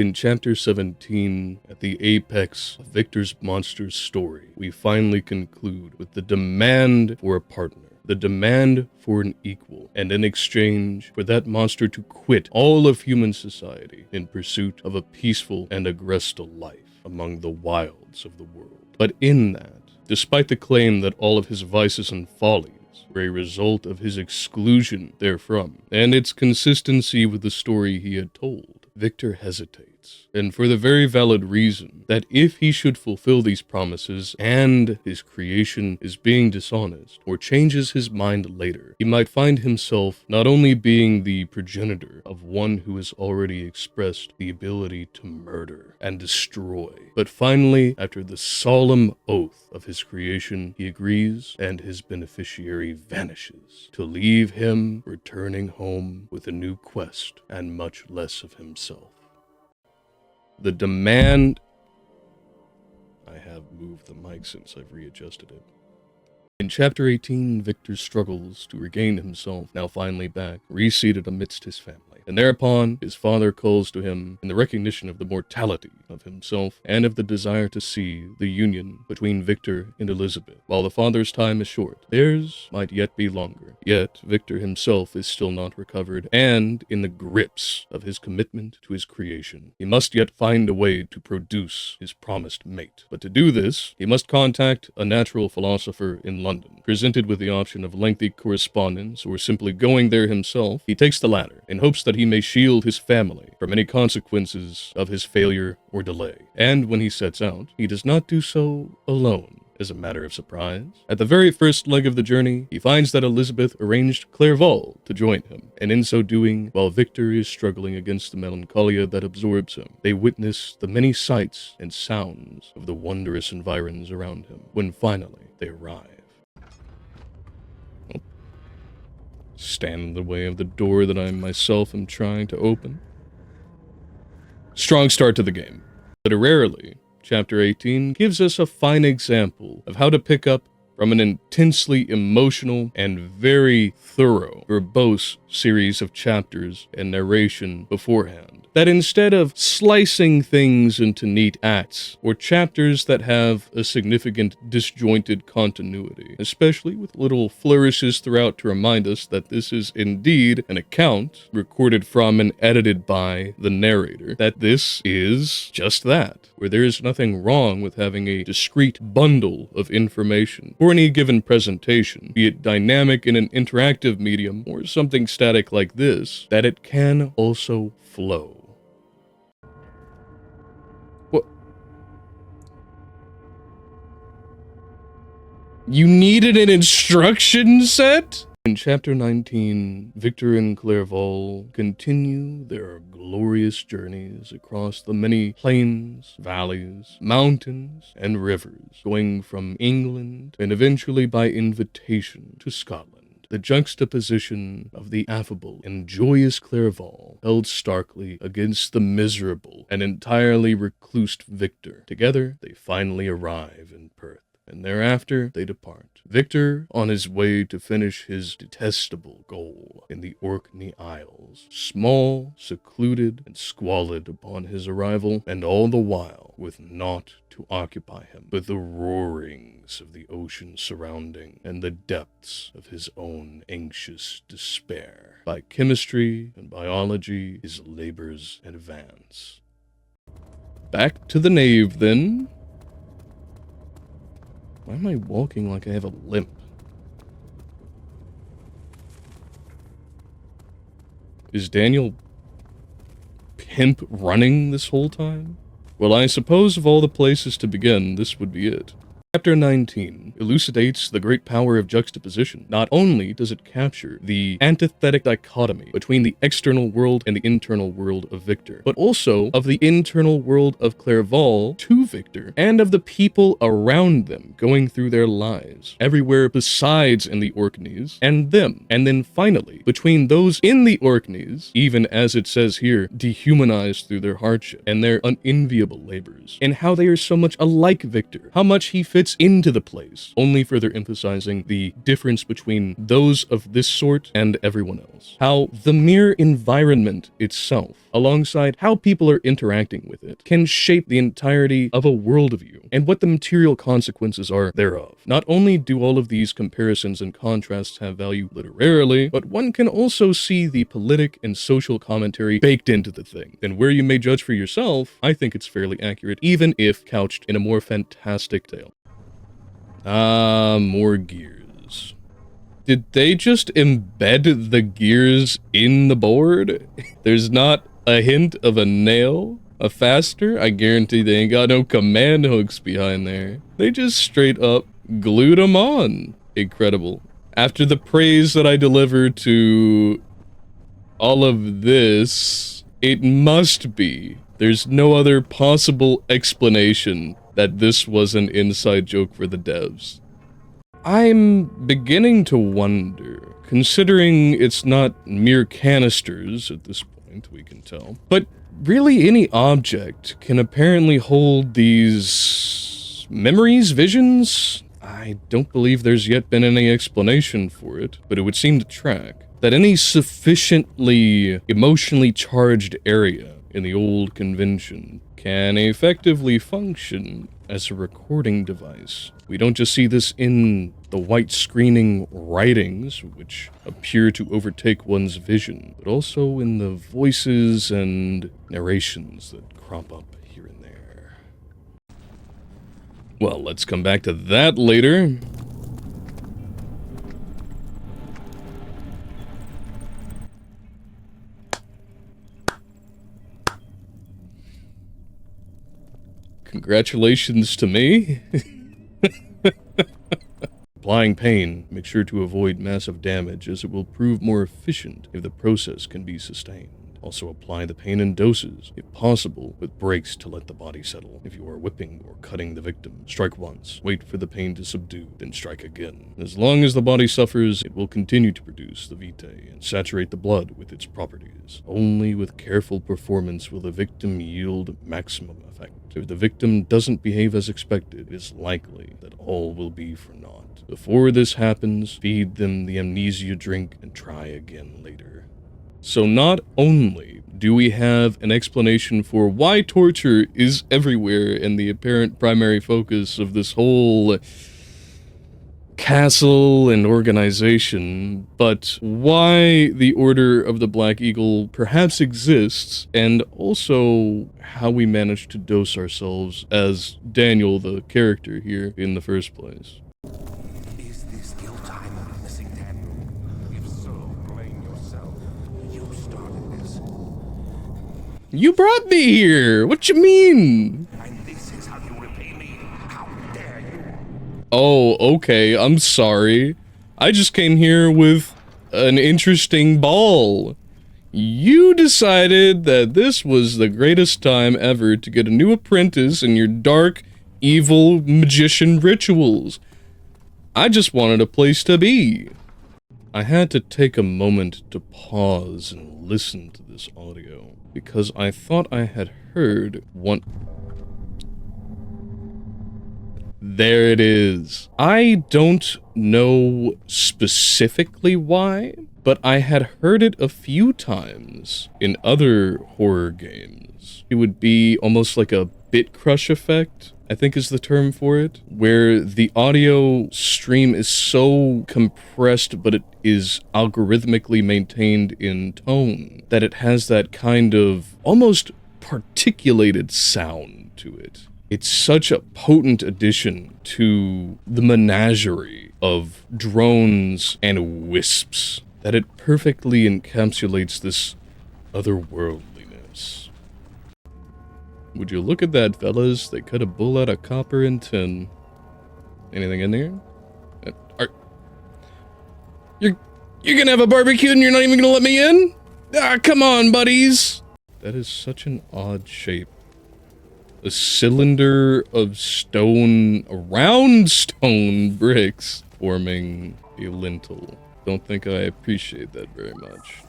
In Chapter 17, at the apex of Victor's monster's story, we finally conclude with the demand for a partner, the demand for an equal, and in exchange for that monster to quit all of human society in pursuit of a peaceful and agrestal life among the wilds of the world. But in that, despite the claim that all of his vices and follies were a result of his exclusion therefrom, and its consistency with the story he had told, Victor hesitates, and for the very valid reason that if he should fulfill these promises and his creation is being dishonest, or changes his mind later, he might find himself not only being the progenitor of one who has already expressed the ability to murder and destroy, but finally, after the solemn oath of his creation, he agrees and his beneficiary vanishes, to leave him returning home with a new quest and much less of himself. The demand... I have moved the mic since I've readjusted it. In Chapter 18, Victor struggles to regain himself, now finally back, reseated amidst his family. And thereupon, his father calls to him in the recognition of the mortality of himself and of the desire to see the union between Victor and Elizabeth. While the father's time is short, theirs might yet be longer. Yet, Victor himself is still not recovered and in the grips of his commitment to his creation. He must yet find a way to produce his promised mate. But to do this, he must contact a natural philosopher in London. Presented with the option of lengthy correspondence or simply going there himself, he takes the latter in hopes that he may shield his family from any consequences of his failure or delay. And when he sets out, he does not do so alone. As a matter of surprise, at the very first leg of the journey, he finds that Elizabeth arranged Clerval to join him, and in so doing, while Victor is struggling against the melancholia that absorbs him, they witness the many sights and sounds of the wondrous environs around him, when finally they arrive. Stand in the way of the door that I myself am trying to open. Strong start to the game. Literarily, Chapter 18 gives us a fine example of how to pick up from an intensely emotional and very thorough, verbose series of chapters and narration beforehand. That instead of slicing things into neat acts, or chapters that have a significant disjointed continuity, especially with little flourishes throughout to remind us that this is indeed an account recorded from and edited by the narrator, that this is just that, where there is nothing wrong with having a discrete bundle of information for any given presentation, be it dynamic in an interactive medium or something static like this, that it can also flow. What? You needed an instruction set? In Chapter 19, Victor and Clerval continue their glorious journeys across the many plains, valleys, mountains, and rivers, going from England and eventually by invitation to Scotland. The juxtaposition of the affable and joyous Clerval held starkly against the miserable and entirely reclused Victor. Together, they finally arrive in Perth, and thereafter they depart. Victor on his way to finish his detestable goal in the Orkney Isles, small, secluded, and squalid upon his arrival, and all the while with naught to occupy him but the roarings of the ocean surrounding and the depths of his own anxious despair. By chemistry and biology his labors advance. Back to the nave, then. Why am I walking like I have a limp? Is Daniel Pimp running this whole time? Well, I suppose of all the places to begin, this would be it. Chapter 19 elucidates the great power of juxtaposition. Not only does it capture the antithetic dichotomy between the external world and the internal world of Victor, but also of the internal world of Clerval to Victor, and of the people around them going through their lives, everywhere besides in the Orkneys, and them. And then finally, between those in the Orkneys, even as it says here, dehumanized through their hardship and their unenviable labors, and how they are so much alike Victor, how much he fits fits into the place, only further emphasizing the difference between those of this sort and everyone else. How the mere environment itself, alongside how people are interacting with it, can shape the entirety of a worldview, and what the material consequences are thereof. Not only do all of these comparisons and contrasts have value literarily, but one can also see the politic and social commentary baked into the thing. And where you may judge for yourself, I think it's fairly accurate, even if couched in a more fantastic tale. Ah, more gears. Did they just embed the gears in the board? There's not a hint of a nail? A faster? I guarantee they ain't got no command hooks behind there. They just straight up glued them on. Incredible. After the praise that I delivered to all of this, it must be. There's no other possible explanation that this was an inside joke for the devs. I'm beginning to wonder, considering it's not mere canisters at this point, we can tell, but really any object can apparently hold these memories, visions? I don't believe there's yet been any explanation for it, but it would seem to track that any sufficiently emotionally charged area in the old convention can effectively function as a recording device. We don't just see this in the white screening writings, which appear to overtake one's vision, but also in the voices and narrations that crop up here and there. Well, let's come back to that later. Congratulations to me. Applying pain, make sure to avoid massive damage, as it will prove more efficient if the process can be sustained. Also apply the pain in doses, if possible, with breaks to let the body settle. If you are whipping or cutting the victim, strike once, wait for the pain to subdue, then strike again. As long as the body suffers, it will continue to produce the vitae and saturate the blood with its properties. Only with careful performance will the victim yield maximum effect. If the victim doesn't behave as expected, it is likely that all will be for naught. Before this happens, feed them the amnesia drink and try again later. So not only do we have an explanation for why torture is everywhere and the apparent primary focus of this whole castle and organization, but why the Order of the Black Eagle perhaps exists, and also how we managed to dose ourselves as Daniel, the character here, in the first place. Is this guilt I'm witnessing, Daniel? If so, blame yourself. You started this. You brought me here! What you mean? And this is how you repay me? How dare you? Oh, okay, I'm sorry. I just came here with an interesting ball. You decided that this was the greatest time ever to get a new apprentice in your dark, evil magician rituals. I just wanted a place to be. I had to take a moment to pause and listen to this audio, because I thought I had heard one... There it is. I don't know specifically why, but I had heard it a few times in other horror games. It would be almost like a bit crush effect, I think is the term for it, where the audio stream is so compressed, but it is algorithmically maintained in tone, that it has that kind of almost particulated sound to it. It's such a potent addition to the menagerie of drones and wisps that it perfectly encapsulates this otherworldliness. Would you look at that, fellas? They cut a bull out of copper and tin. Anything in there? You're gonna have a barbecue and you're not even gonna let me in? Ah, come on, buddies! That is such an odd shape. A cylinder of stone, round stone bricks forming a lintel. Don't think I appreciate that very much.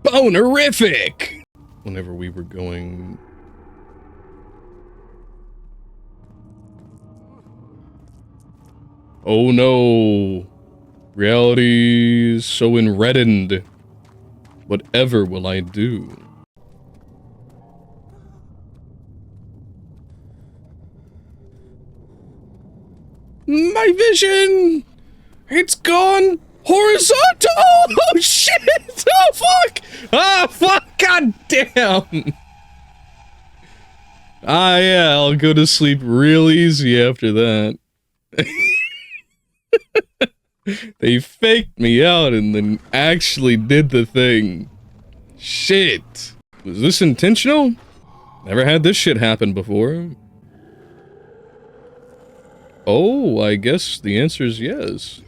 Bonerific! whenever we were going... Oh no! Reality is so enreddened. Whatever will I do? My vision! It's gone horizontal! Oh shit! Oh fuck! Ah fuck! God damn! Ah yeah, I'll go to sleep real easy after that. They faked me out and then actually did the thing. Shit! Was this intentional? Never had this shit happen before. Oh, I guess the answer is yes.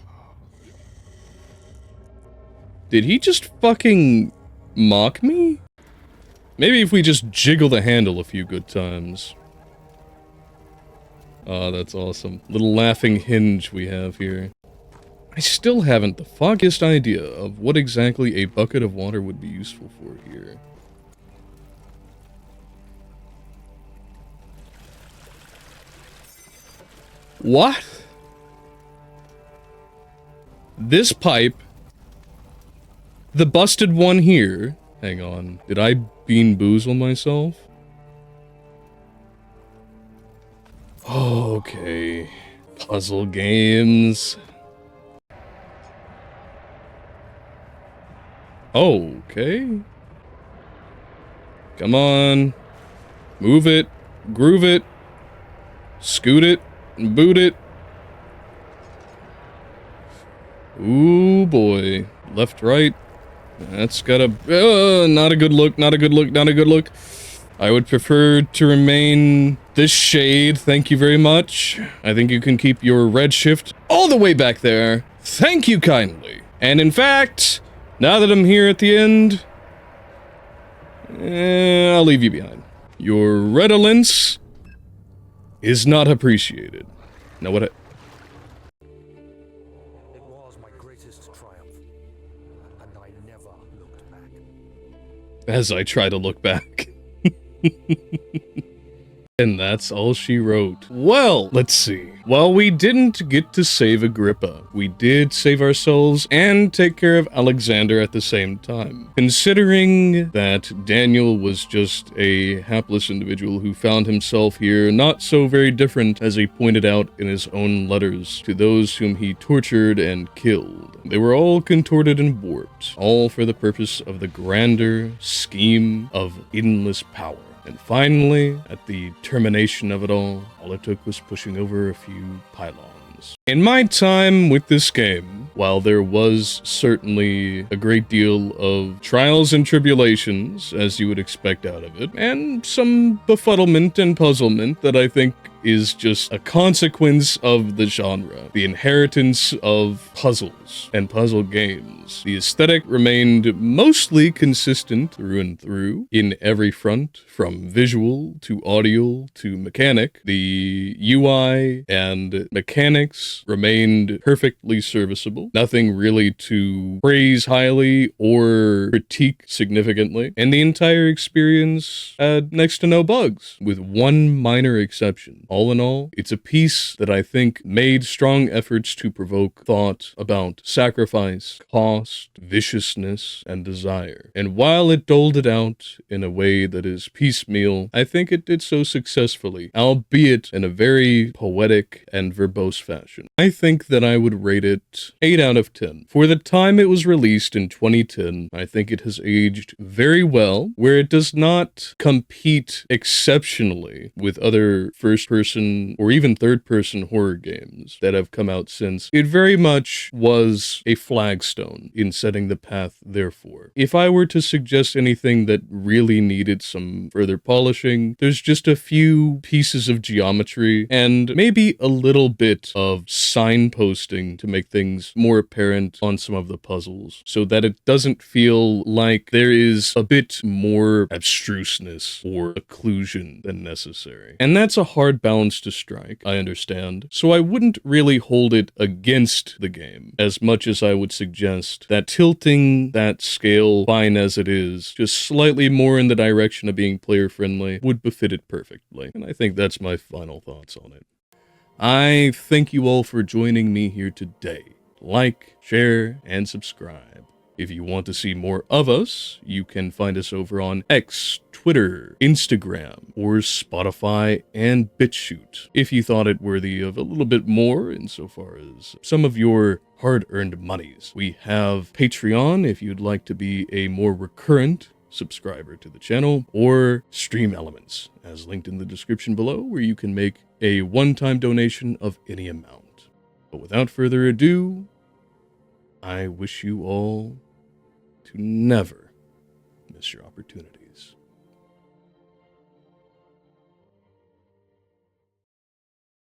Did he just fucking mock me? Maybe if we just jiggle the handle a few good times. Oh, that's awesome. Little laughing hinge we have here. I still haven't the foggiest idea of what exactly a bucket of water would be useful for here. What? This pipe? The busted one here? Hang on. Did I bean boozle myself? Okay. Puzzle games. Okay. Come on. Move it. Groove it. Scoot it. Boot it. Ooh boy. Left, right. That's got a... not a good look, not a good look, not a good look. I would prefer to remain this shade, thank you very much. I think you can keep your redshift all the way back there. Thank you kindly. And in fact, now that I'm here at the end, I'll leave you behind. Your redolence is not appreciated. Now what It was my greatest triumph, and I never looked back. as I try to look back. And that's all she wrote. Well, let's see. While we didn't get to save Agrippa, we did save ourselves and take care of Alexander at the same time. Considering that Daniel was just a hapless individual who found himself here not so very different as he pointed out in his own letters to those whom he tortured and killed. They were all contorted and warped, all for the purpose of the grander scheme of endless power. And finally, at the termination of it all it took was pushing over a few pylons. In my time with this game, while there was certainly a great deal of trials and tribulations, as you would expect out of it, and some befuddlement and puzzlement that I think is just a consequence of the genre, the inheritance of puzzles and puzzle games. The aesthetic remained mostly consistent through and through in every front, from visual to audio to mechanic. The UI and mechanics remained perfectly serviceable, nothing really to praise highly or critique significantly, and the entire experience had next to no bugs, with one minor exception. All in all, it's a piece that I think made strong efforts to provoke thought about sacrifice, cost, viciousness, and desire. And while it doled it out in a way that is piecemeal, I think it did so successfully, albeit in a very poetic and verbose fashion. I think that I would rate it 8 out of 10. For the time it was released in 2010, I think it has aged very well, where it does not compete exceptionally with other first-person or even third-person horror games that have come out since. It very much was a flagstone in setting the path therefore. If I were to suggest anything that really needed some further polishing, there's just a few pieces of geometry and maybe a little bit of signposting to make things more apparent on some of the puzzles, so that it doesn't feel like there is a bit more abstruseness or occlusion than necessary. And that's a hard balance to strike, I understand, so I wouldn't really hold it against the game as much as I would suggest that tilting that scale, fine as it is, just slightly more in the direction of being player-friendly would befit it perfectly, and I think that's my final thoughts on it. I thank you all for joining me here today. Like, share, and subscribe. If you want to see more of us, you can find us over on X, Twitter, Instagram, or Spotify and BitChute, if you thought it worthy of a little bit more insofar as some of your hard-earned monies. We have Patreon if you'd like to be a more recurrent subscriber to the channel, or Stream Elements, as linked in the description below, where you can make a one-time donation of any amount. But without further ado, I wish you all to never miss your opportunity.